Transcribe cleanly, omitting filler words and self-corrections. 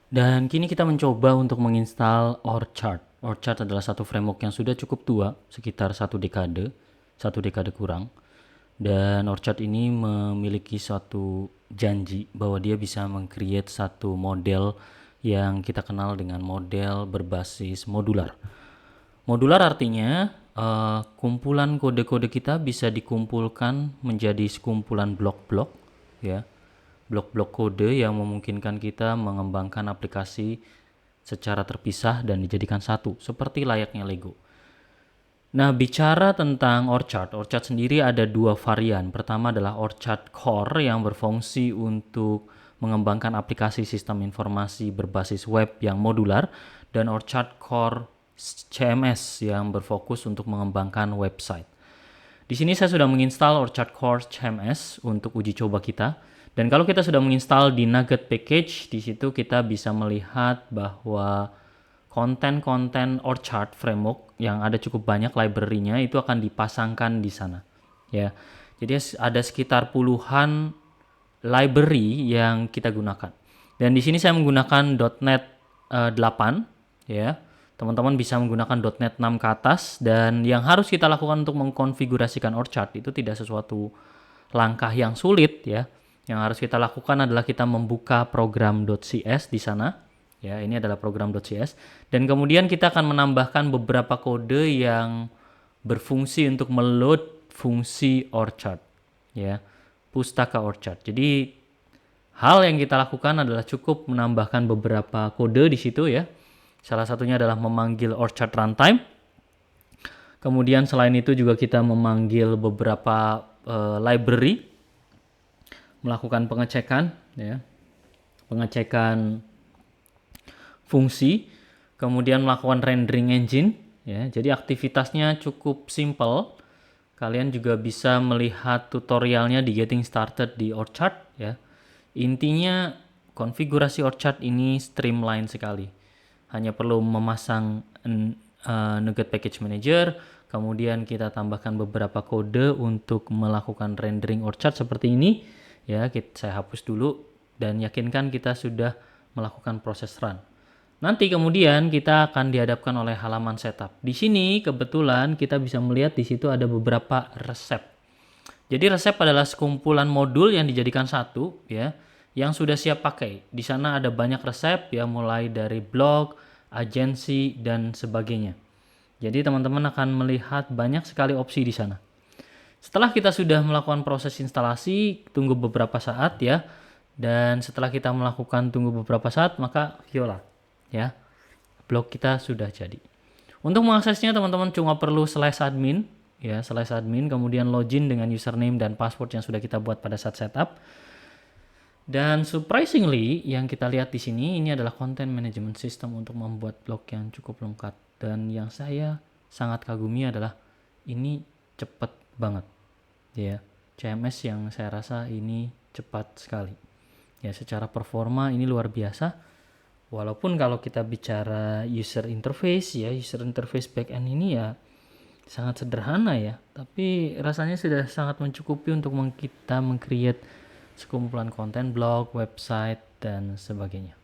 Dan kini kita mencoba untuk menginstal Orchard. Orchard adalah satu framework yang sudah cukup tua, sekitar satu dekade kurang. Dan Orchard ini memiliki suatu janji bahwa dia bisa meng-create satu model yang kita kenal dengan model berbasis modular. Modular artinya kumpulan kode-kode kita bisa dikumpulkan menjadi sekumpulan blok-blok, ya. Blok-blok kode yang memungkinkan kita mengembangkan aplikasi secara terpisah dan dijadikan satu, seperti layaknya Lego. Nah, bicara tentang Orchard sendiri ada dua varian. Pertama adalah Orchard Core yang berfungsi untuk mengembangkan aplikasi sistem informasi berbasis web yang modular, dan Orchard Core CMS yang berfokus untuk mengembangkan website. Di sini saya sudah menginstal Orchard Core CMS untuk uji coba kita. Dan kalau kita sudah menginstal di Nugget Package, di situ kita bisa melihat bahwa konten-konten Orchard framework yang ada cukup banyak library-nya itu akan dipasangkan di sana. Ya. Jadi ada sekitar puluhan library yang kita gunakan. Dan di sini saya menggunakan .NET 8, ya. Teman-teman bisa menggunakan .NET 6 ke atas, dan yang harus kita lakukan untuk mengkonfigurasikan Orchard itu tidak sesuatu langkah yang sulit, ya. Yang harus kita lakukan adalah kita membuka program.cs di sana. Ya, ini adalah program.cs, dan kemudian kita akan menambahkan beberapa kode yang berfungsi untuk meload fungsi Orchard, ya, pustaka Orchard. Jadi hal yang kita lakukan adalah cukup menambahkan beberapa kode di situ, ya. Salah satunya adalah memanggil Orchard runtime. Kemudian selain itu juga kita memanggil beberapa library, melakukan pengecekan, ya, pengecekan fungsi, kemudian melakukan rendering engine, ya. Jadi aktivitasnya cukup simple. Kalian juga bisa melihat tutorialnya di Getting Started di Orchard, ya. Intinya konfigurasi Orchard ini streamline sekali. Hanya perlu memasang Nugget Package Manager, kemudian kita tambahkan beberapa kode untuk melakukan rendering Orchard seperti ini. Ya, saya hapus dulu dan yakinkan kita sudah melakukan proses run. Nanti kemudian kita akan dihadapkan oleh halaman setup. Di sini kebetulan kita bisa melihat di situ ada beberapa resep. Jadi resep adalah sekumpulan modul yang dijadikan satu, ya, yang sudah siap pakai. Di sana ada banyak resep, ya, mulai dari blog, agensi, dan sebagainya. Jadi teman-teman akan melihat banyak sekali opsi di sana. Setelah kita sudah melakukan proses instalasi, tunggu beberapa saat, ya. Dan setelah kita melakukan tunggu beberapa saat, maka voila, ya, blog kita sudah jadi. Untuk mengaksesnya teman-teman cuma perlu /admin, ya, /admin, kemudian login dengan username dan password yang sudah kita buat pada saat setup. Dan surprisingly, yang kita lihat di sini ini adalah content management system untuk membuat blog yang cukup lengkap. Dan yang saya sangat kagumi adalah ini cepat banget, ya. CMS yang saya rasa ini cepat sekali, ya. Secara performa ini luar biasa. Walaupun kalau kita bicara user interface, ya, user interface backend ini ya sangat sederhana, ya, tapi rasanya sudah sangat mencukupi untuk kita meng-create sekumpulan konten blog, website, dan sebagainya.